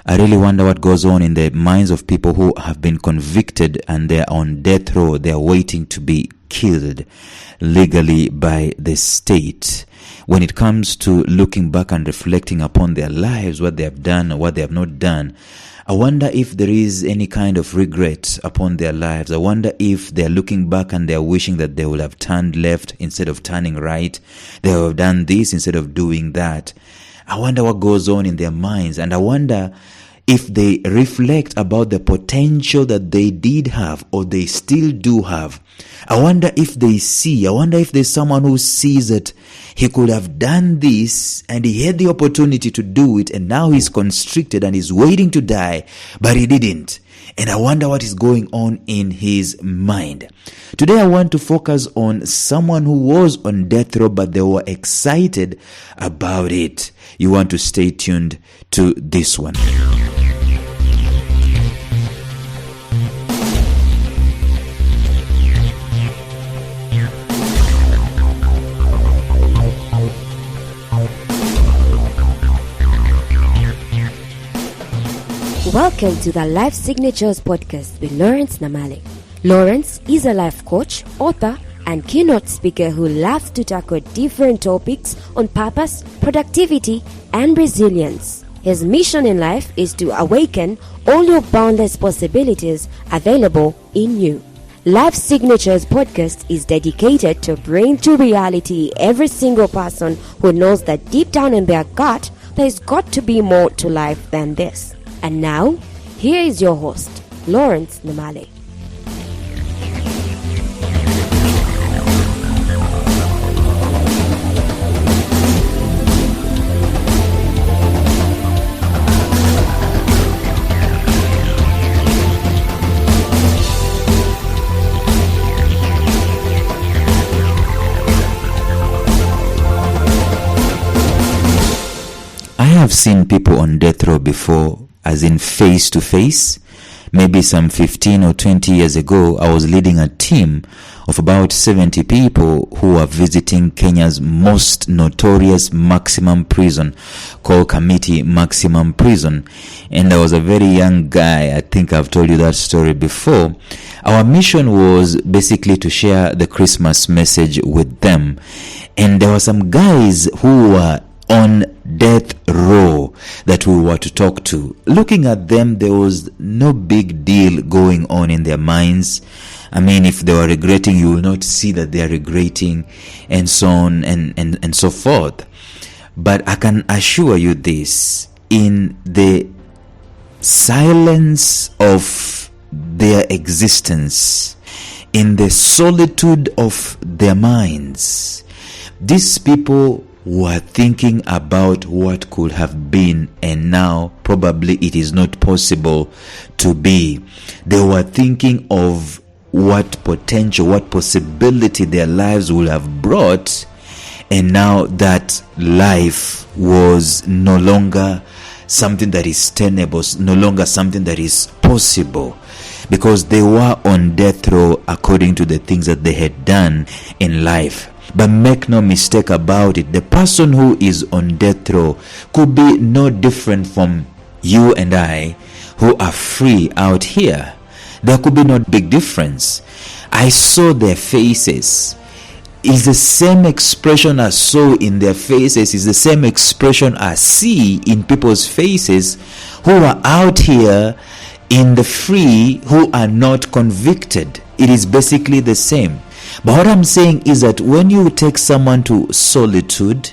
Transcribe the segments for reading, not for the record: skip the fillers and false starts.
I really wonder what goes on in the minds of people who have been convicted and they're on death row. They're waiting to be killed legally by the state. When it comes to looking back and reflecting upon their lives, what they have done or what they have not done, I wonder if there is any kind of regret upon their lives. I wonder if they're looking back and they're wishing that they would have turned left instead of turning right. They would have done this instead of doing that. I wonder what goes on in their minds, and I wonder if they reflect about the potential that they did have or they still do have. I wonder if there's someone who sees that he could have done this and he had the opportunity to do it, and now he's constricted and he's waiting to die, but he didn't. And I wonder what is going on in his mind. Today I want to focus on someone who was on death row, but they were excited about it. You want to stay tuned to this one. Welcome to the Life Signatures podcast with Lawrence Namale. Lawrence is a life coach, author, and keynote speaker who loves to tackle different topics on purpose, productivity, and resilience. His mission in life is to awaken all your boundless possibilities available in you. Life Signatures podcast is dedicated to bring to reality every single person who knows that deep down in their gut, there's got to be more to life than this. And now, here is your host, Lawrence Namale. I have seen people on death row before, as in face to face. Maybe some 15 or 20 years ago, I was leading a team of about 70 people who were visiting Kenya's most notorious maximum prison called Kamiti Maximum Prison. And I was a very young guy. I think I've told you that story before. Our mission was basically to share the Christmas message with them. And there were some guys who were on death row that we were to talk to. Looking at them, there was no big deal going on in their minds. I mean, if they were regretting, you will not see that they are regretting, and so on and so forth. But I can assure you this, in the silence of their existence, in the solitude of their minds, these people were thinking about what could have been, and now probably it is not possible to be. They were thinking of what potential, what possibility their lives would have brought, and now that life was no longer something that is tenable, no longer something that is possible, because they were on death row according to the things that they had done in life. But make no mistake about it, the person who is on death row could be no different from you and I who are free out here. There could be no big difference. I saw their faces. It's the same expression I saw in their faces. It's the same expression I see in people's faces who are out here in the free, who are not convicted. It is basically the same. But what I'm saying is that when you take someone to solitude,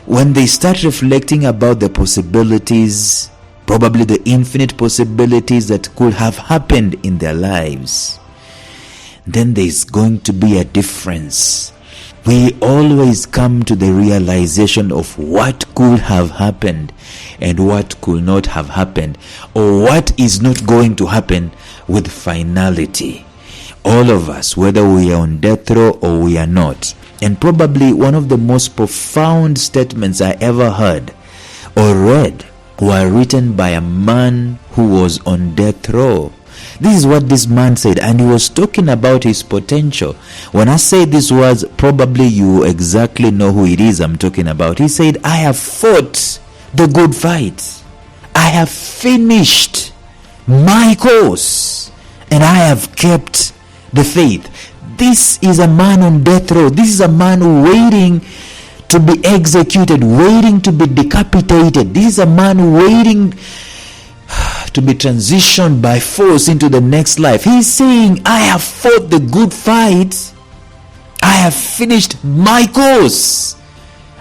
when they start reflecting about the possibilities, probably the infinite possibilities that could have happened in their lives, then there's going to be a difference. We always come to the realization of what could have happened and what could not have happened, or what is not going to happen with finality. All of us, whether we are on death row or we are not. And probably one of the most profound statements I ever heard or read were written by a man who was on death row. This is what this man said, and he was talking about his potential. When I say these words, probably you exactly know who it is I'm talking about. He said, I have fought the good fight. I have finished my course and I have kept the faith. This is a man on death row. This is a man waiting to be executed, waiting to be decapitated. This is a man waiting to be transitioned by force into the next life. He's saying, I have fought the good fight. I have finished my course.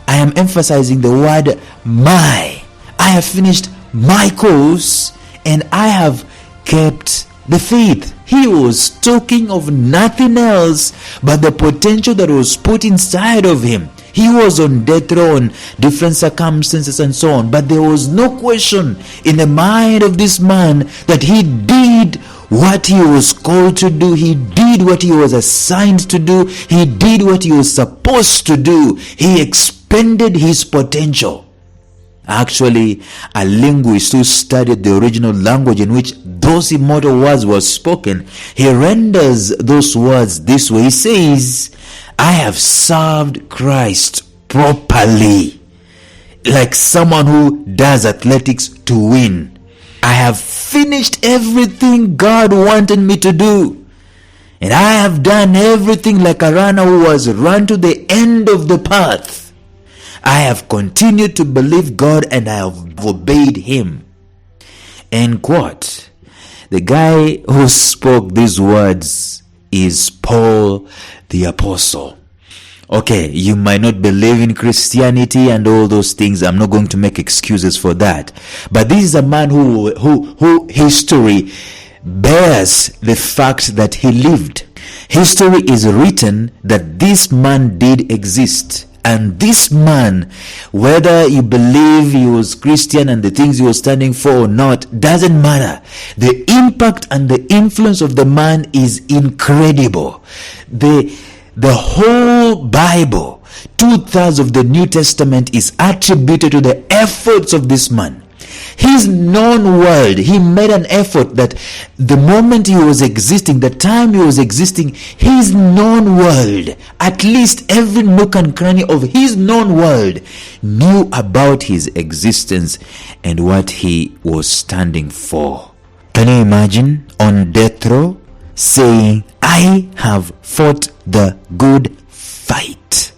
I am emphasizing the word my. I have finished my course and I have kept the faith. He was talking of nothing else but the potential that was put inside of him. He was on death row in different circumstances and so on, but there was no question in the mind of this man that he did what he was called to do. He did what he was assigned to do. He did what he was supposed to do. He expended his potential. Actually, a linguist who studied the original language in which those immortal words were spoken, he renders those words this way. He says, I have served Christ properly, like someone who does athletics to win. I have finished everything God wanted me to do. And I have done everything like a runner who has run to the end of the path. I have continued to believe God and I have obeyed Him. End quote. The guy who spoke these words is Paul the Apostle. Okay, you might not believe in Christianity and all those things. I'm not going to make excuses for that. But this is a man who history bears the fact that he lived. History is written that this man did exist. And this man, whether you believe he was Christian and the things he was standing for or not, doesn't matter. The impact and the influence of the man is incredible. The whole Bible, 2/3 of the New Testament is attributed to the efforts of this man. His known world, he made an effort that the moment he was existing, the time he was existing, his known world, at least every nook and cranny of his known world, knew about his existence and what he was standing for. Can you imagine on death row saying, I have fought the good fight.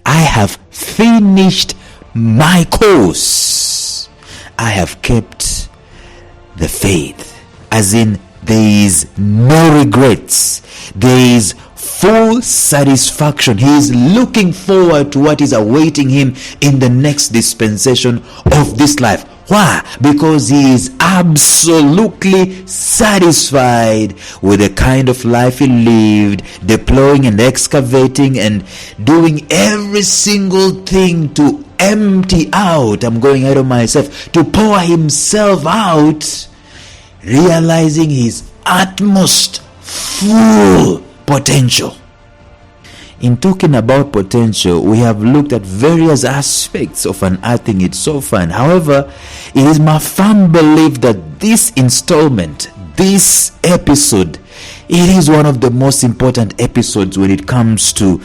I have finished my course. I have kept the faith. As in, there is no regrets. There is full satisfaction. He is looking forward to what is awaiting him in the next dispensation of this life. Why? Because he is absolutely satisfied with the kind of life he lived, deploying and excavating and doing every single thing to empty out. I'm going out of myself, to pour himself out, realizing his utmost full potential. In talking about potential, we have looked at various aspects of unearthing it so far. However, it is my firm belief that this installment, this episode, it is one of the most important episodes when it comes to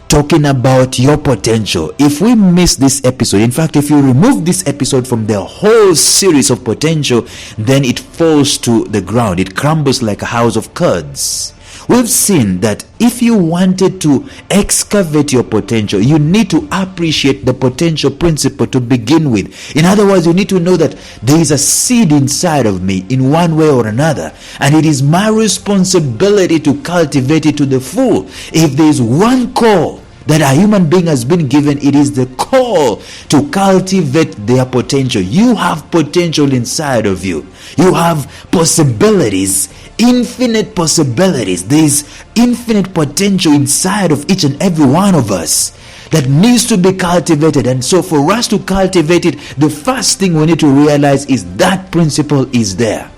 talking about your potential. If we miss this episode, in fact, if you remove this episode from the whole series of potential, then it falls to the ground. It crumbles like a house of cards. We've seen that if you wanted to excavate your potential, you need to appreciate the potential principle to begin with. In other words, you need to know that there is a seed inside of me in one way or another, and it is my responsibility to cultivate it to the full. If there is one call that a human being has been given, it is the call to cultivate their potential. You have potential inside of you. You have possibilities, infinite possibilities. There is infinite potential inside of each and every one of us that needs to be cultivated. And so for us to cultivate it, the first thing we need to realize is that principle is there.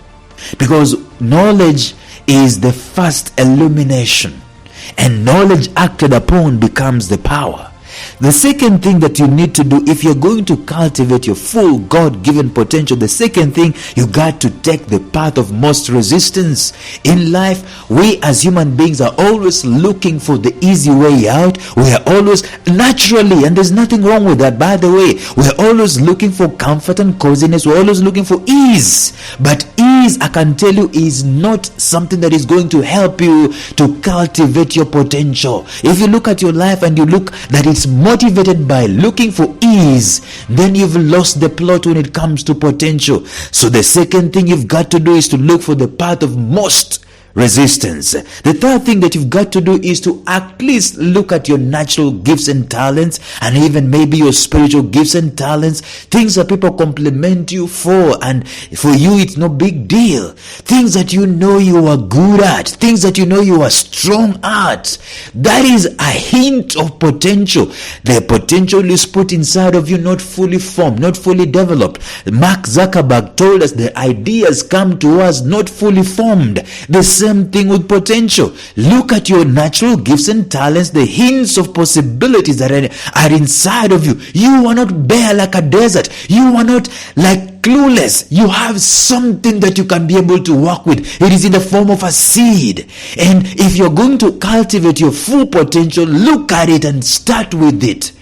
Because knowledge is the first illumination. And knowledge acted upon becomes the power. The second thing that you need to do if you're going to cultivate your full God-given potential, the second thing, you got to take the path of most resistance. In life, we as human beings are always looking for the easy way out. We are always naturally, and there's nothing wrong with that, by the way, we're always looking for comfort and coziness. We're always looking for ease. But ease, I can tell you, is not something that is going to help you to cultivate your potential. If you look at your life and you look that it's motivated by looking for ease, then you've lost the plot when it comes to potential. So the second thing you've got to do is to look for the path of most resistance. The third thing that you've got to do is to at least look at your natural gifts and talents, and even maybe your spiritual gifts and talents, things that people compliment you for, and for you it's no big deal. Things that you know you are good at, things that you know you are strong at. That is a hint of potential. The potential is put inside of you, not fully formed, not fully developed. Mark Zuckerberg told us the ideas come to us not fully formed. The same thing with potential. Look at your natural gifts and talents, the hints of possibilities that are inside of you. You are not bare like a desert. You are not like clueless. You have something that you can be able to work with. It is in the form of a seed. And if you're going to cultivate your full potential, look at it and start with it.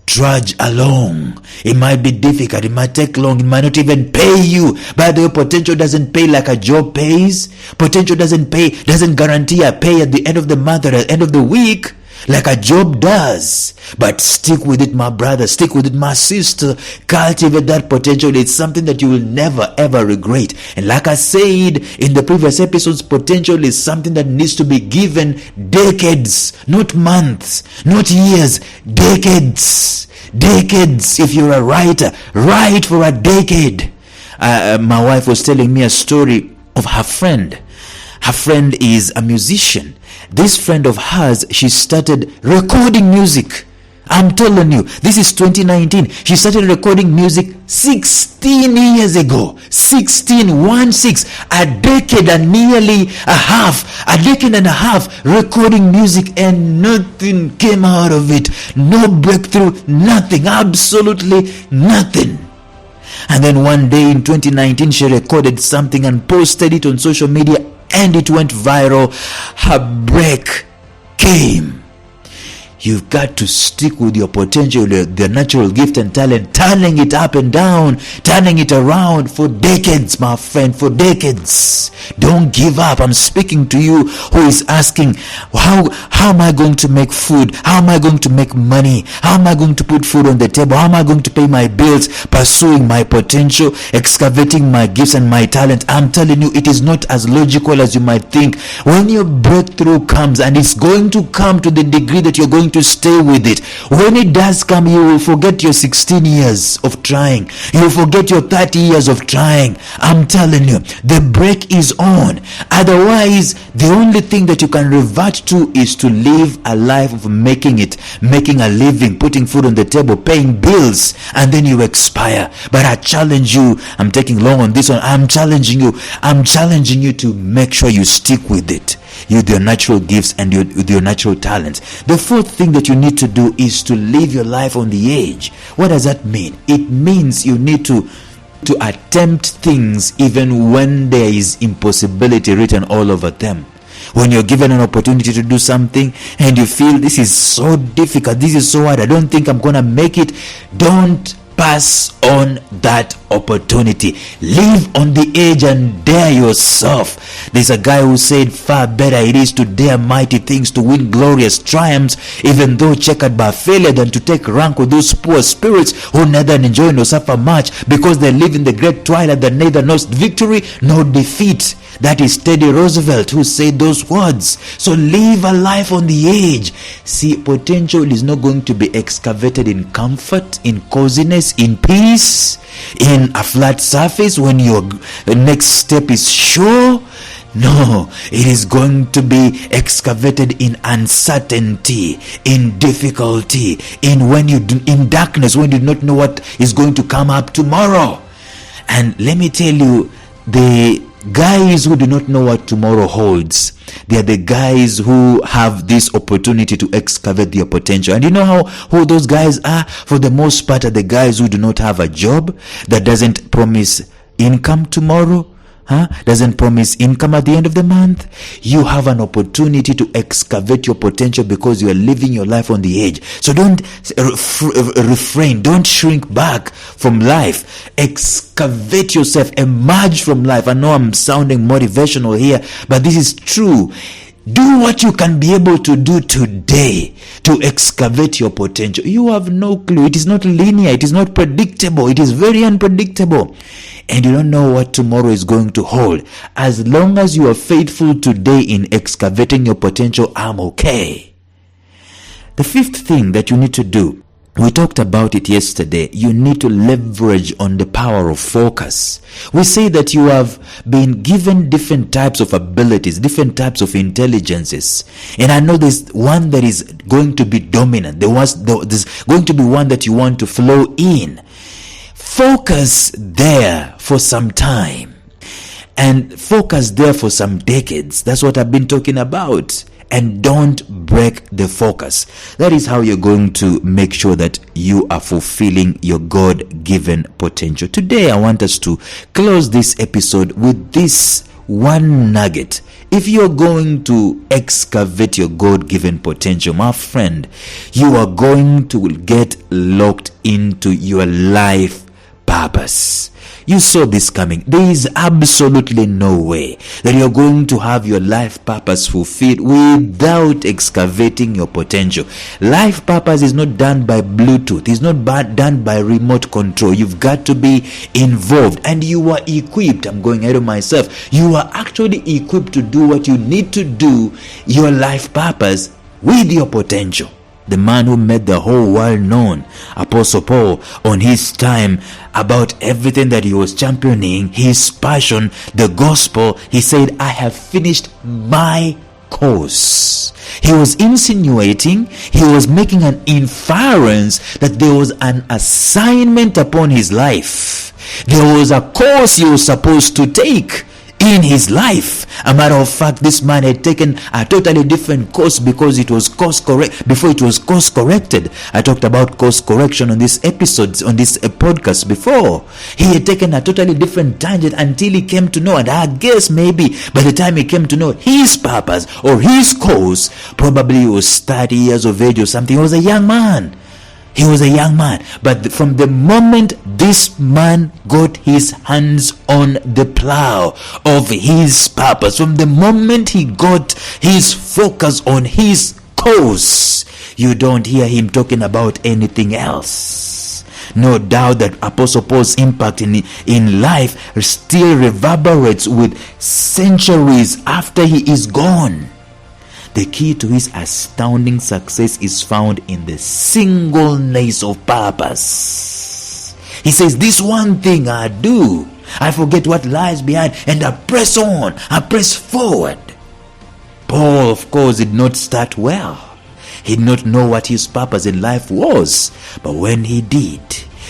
Trudge along. It might be difficult, it might take long, it might not even pay you. By the way, potential doesn't pay like a job pays. Potential doesn't guarantee a pay at the end of the month or at the end of the week like a job does. But stick with it, my brother, stick with it, my sister. Cultivate that potential. It's something that you will never ever regret. And like I said in the previous episodes, potential is something that needs to be given decades, not months, not years, decades. If you're a writer, write for a decade. My wife was telling me a story of her friend. Her friend is a musician. This friend of hers, she started recording music. I'm telling you, this is 2019. She started recording music 16 years ago. 16, a decade and nearly a half recording music, and nothing came out of it. No breakthrough, nothing, absolutely nothing. And then one day in 2019, she recorded something and posted it on social media, and it went viral. Her break came. You've got to stick with your potential, the natural gift and talent, turning it up and down, turning it around for decades, my friend, for decades. Don't give up. I'm speaking to you who is asking, how am I going to make food? How am I going to make money? How am I going to put food on the table? How am I going to pay my bills? Pursuing my potential, excavating my gifts and my talent. I'm telling you, it is not as logical as you might think. When your breakthrough comes, and it's going to come to the degree that you're going to stay with it. When it does come, you will forget your 16 years of trying. You will forget your 30 years of trying. I'm telling you, the break is on. Otherwise, the only thing that you can revert to is to live a life of making a living, putting food on the table, paying bills, and then you expire. But I challenge you, I'm taking long on this one, I'm challenging you to make sure you stick with it. With your natural gifts and with your natural talents. The fourth thing that you need to do is to live your life on the edge. What does that mean? It means you need to attempt things even when there is impossibility written all over them. When you're given an opportunity to do something and you feel this is so difficult, this is so hard, I don't think I'm gonna make it, don't pass on that opportunity. Live on the edge and dare yourself. There's a guy who said, far better it is to dare mighty things, to win glorious triumphs, even though checkered by failure, than to take rank with those poor spirits who neither enjoy nor suffer much, because they live in the great twilight that neither knows victory nor defeat. That is Teddy Roosevelt who said those words. So live a life on the edge. See, potential is not going to be excavated in comfort, in coziness, in peace, in a flat surface when your next step is sure. No, it is going to be excavated in uncertainty, in difficulty, in darkness, when you do not know what is going to come up tomorrow. And let me tell you, the Guys who do not know what tomorrow holds, they are the guys who have this opportunity to excavate their potential. And you know who those guys are? For the most part, are the guys who do not have a job, that doesn't promise income tomorrow, doesn't promise income at the end of the month. You have an opportunity to excavate your potential because you are living your life on the edge. So don't refrain, don't shrink back from life. Excavate yourself, emerge from life. I know I'm sounding motivational here, but this is true. Do what you can be able to do today to excavate your potential. You have no clue. It is not linear. It is not predictable. It is very unpredictable. And you don't know what tomorrow is going to hold. As long as you are faithful today in excavating your potential, I'm okay. The fifth thing that you need to do, we talked about it yesterday. You need to leverage on the power of focus. We say that you have been given different types of abilities, different types of intelligences. And I know there's one that is going to be dominant. There's going to be one that you want to flow in. Focus there for some time. And focus there for some decades. That's what I've been talking about. And don't break the focus. That is how you're going to make sure that you are fulfilling your God-given potential. Today, I want us to close this episode with this one nugget. If you're going to excavate your God-given potential, my friend, you are going to get locked into your life purpose. You saw this coming. There is absolutely no way that you're going to have your life purpose fulfilled without excavating your potential. Life purpose is not done by Bluetooth. It's not done by remote control. You've got to be involved, and you are equipped. I'm going ahead of myself. You are actually equipped to do what you need to do, your life purpose, with your potential. The man who made the whole world known, Apostle Paul, on his time, about everything that he was championing, his passion, the gospel, he said, I have finished my course. He was insinuating, he was making an inference that there was an assignment upon his life. There was a course he was supposed to take in his life. A matter of fact, this man had taken a totally different course because it was before it was course corrected. I talked about course correction on this episode, on this podcast before. He had taken a totally different tangent until he came to know, and I guess maybe by the time he came to know his purpose or his course, probably he was 30 years of age or something. He was a young man. He was a young man. But from the moment this man got his hands on the plow of his purpose, from the moment he got his focus on his course, you don't hear him talking about anything else. No doubt that Apostle Paul's impact in life still reverberates with centuries after he is gone. The key to his astounding success is found in the singleness of purpose. He says, this one thing I do, I forget what lies behind and I press on, I press forward. Paul, of course, did not start well. He did not know what his purpose in life was. But when he did,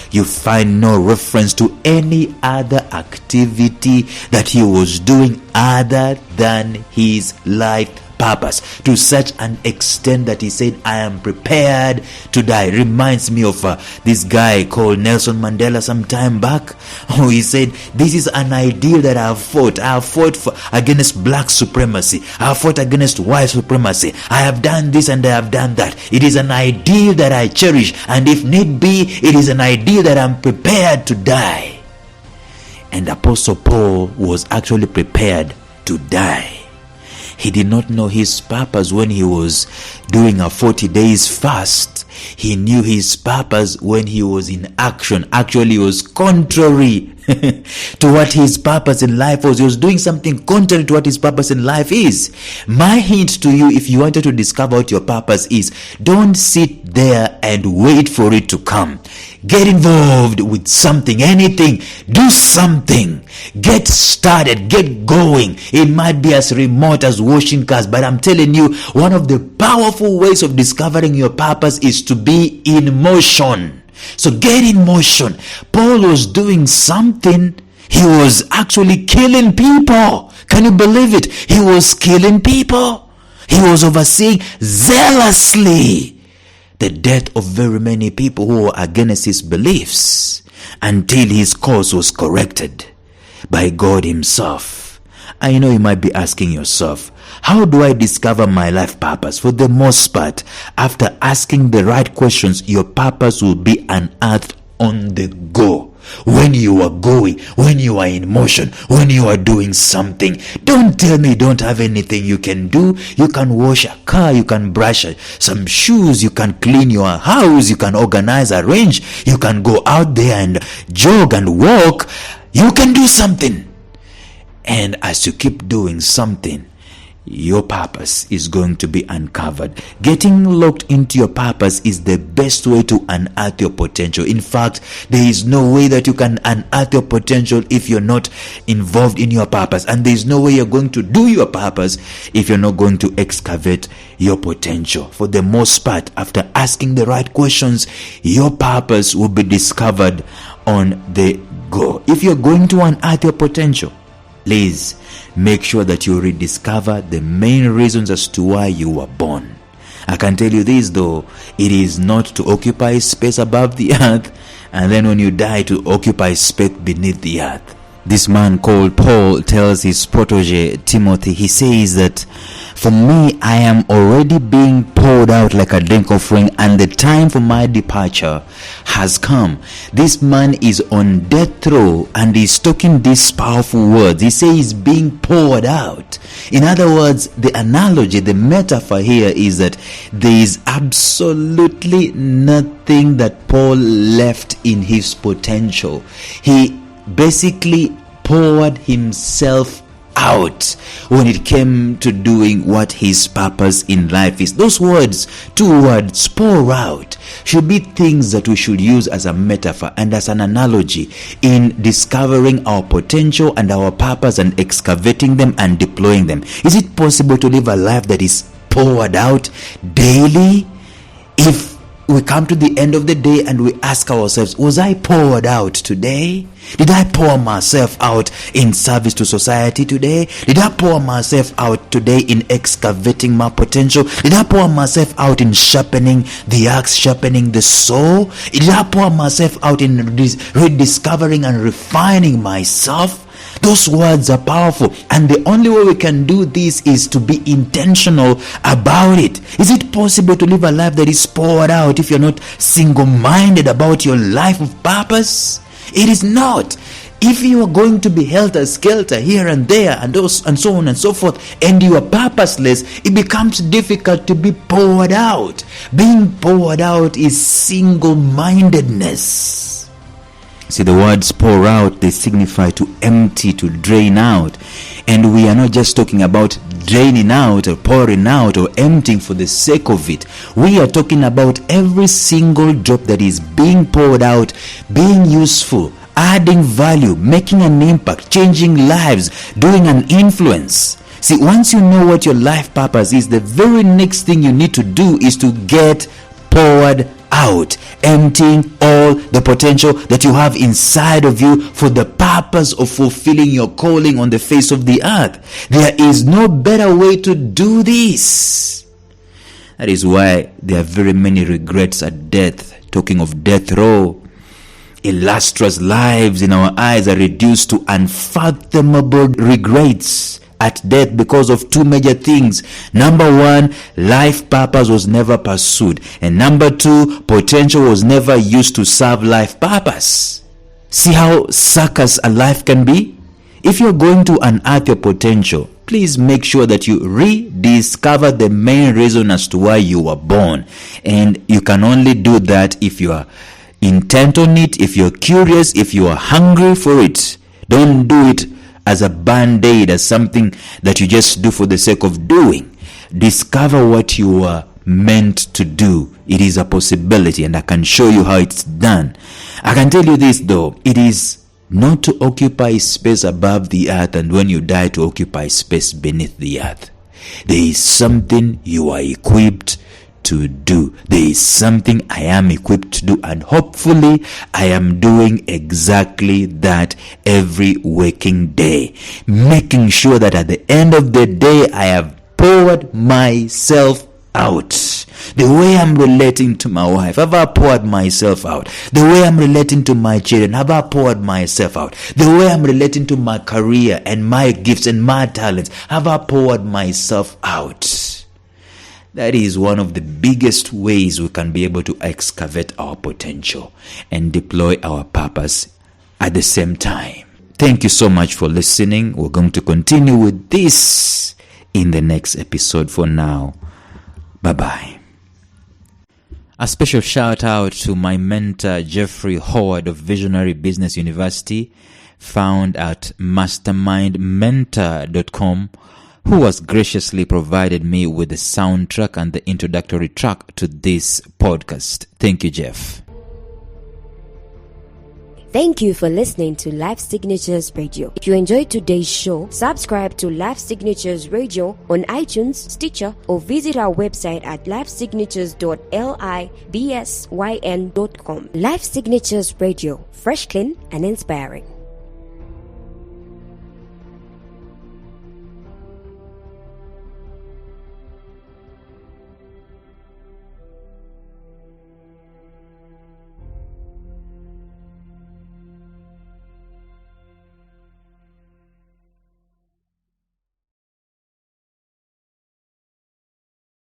you find no reference to any other activity that he was doing other than his life purpose, to such an extent that he said, I am prepared to die. Reminds me of this guy called Nelson Mandela some time back, who he said, this is an ideal that I have fought. I have fought against black supremacy. I have fought against white supremacy. I have done this and I have done that. It is an ideal that I cherish, and if need be, it is an ideal that I'm prepared to die. And Apostle Paul was actually prepared to die. He did not know his purpose when he was doing a 40 days fast. He knew his purpose when he was in action. Actually, it was contrary to what his purpose in life was. He was doing something contrary to what his purpose in life is. My hint to you, if you wanted to discover what your purpose is, don't sit there and wait for it to come. Get involved with something, anything. Do something. Get started. Get going. It might be as remote as washing cars, but I'm telling you, one of the powerful ways of discovering your purpose is to be in motion. So get in motion. Paul was doing something. He was actually killing people. Can you believe it? He was killing people. He was overseeing zealously the death of very many people who were against his beliefs until his cause was corrected by God himself. I know you might be asking yourself, how do I discover my life purpose? For the most part, after asking the right questions, your purpose will be unearthed on the go. When you are going, when you are in motion, when you are doing something. Don't tell me you don't have anything you can do. You can wash a car, you can brush some shoes, you can clean your house, you can organize, arrange, you can go out there and jog and walk. You can do something. And as you keep doing something, your purpose is going to be uncovered. Getting locked into your purpose is the best way to unearth your potential. In fact, there is no way that you can unearth your potential if you're not involved in your purpose. And there is no way you're going to do your purpose if you're not going to excavate your potential. For the most part, after asking the right questions, your purpose will be discovered on the go. If you're going to unearth your potential, please make sure that you rediscover the main reasons as to why you were born. I can tell you this though, it is not to occupy space above the earth and then when you die to occupy space beneath the earth. This man called Paul tells his protege Timothy, he says that, for me, I am already being poured out like a drink offering, and the time for my departure has come. This man is on death row and he's talking these powerful words. He says he's being poured out. In other words, the analogy, the metaphor here is that there is absolutely nothing that Paul left in his potential. He basically poured himself out when it came to doing what his purpose in life is. Those words, two words, pour out, should be things that we should use as a metaphor and as an analogy in discovering our potential and our purpose and excavating them and deploying them. Is it possible to live a life that is poured out daily? If we come to the end of the day and we ask ourselves, was I poured out today? Did I pour myself out in service to society today? Did I pour myself out today in excavating my potential? Did I pour myself out in sharpening the axe, sharpening the saw? Did I pour myself out in rediscovering and refining myself? Those words are powerful, and the only way we can do this is to be intentional about it. Is it possible to live a life that is poured out if you're not single-minded about your life of purpose? It is not. If you are going to be helter-skelter here and there and so on and so forth, and you are purposeless, it becomes difficult to be poured out. Being poured out is single-mindedness. See, the words pour out, they signify to empty, to drain out. And we are not just talking about draining out or pouring out or emptying for the sake of it. We are talking about every single drop that is being poured out, being useful, adding value, making an impact, changing lives, doing an influence. See, once you know what your life purpose is, the very next thing you need to do is to get poured out, emptying all the potential that you have inside of you for the purpose of fulfilling your calling on the face of the earth. There is no better way to do this. That is why there are very many regrets at death. Talking of death row, illustrious lives in our eyes are reduced to unfathomable regrets at death because of two major things. Number one, life purpose was never pursued. And number two, potential was never used to serve life purpose. See how suckers a life can be? If you're going to unearth your potential, please make sure that you rediscover the main reason as to why you were born. And you can only do that if you are intent on it, if you're curious, if you are hungry for it. Don't do it as a band-aid, as something that you just do for the sake of doing. Discover what you are meant to do. It is a possibility, and I can show you how it's done. I can tell you this though, it is not to occupy space above the earth and when you die to occupy space beneath the earth. There is something you are equipped to do. There is something I am equipped to do, and hopefully I am doing exactly that every waking day, making sure that at the end of the day I have poured myself out. The way I'm relating to my wife, have I poured myself out? The way I'm relating to my children, have I poured myself out? The way I'm relating to my career and my gifts and my talents, have I poured myself out? That is one of the biggest ways we can be able to excavate our potential and deploy our purpose at the same time. Thank you so much for listening. We're going to continue with this in the next episode. For now, bye-bye. A special shout out to my mentor, Jeffrey Howard of Visionary Business University, found at mastermindmentor.com, who has graciously provided me with the soundtrack and the introductory track to this podcast. Thank you, Jeff. Thank you for listening to Life Signatures Radio. If you enjoyed today's show, subscribe to Life Signatures Radio on iTunes, Stitcher, or visit our website at lifesignatures.libsyn.com. Life Signatures Radio, fresh, clean, and inspiring.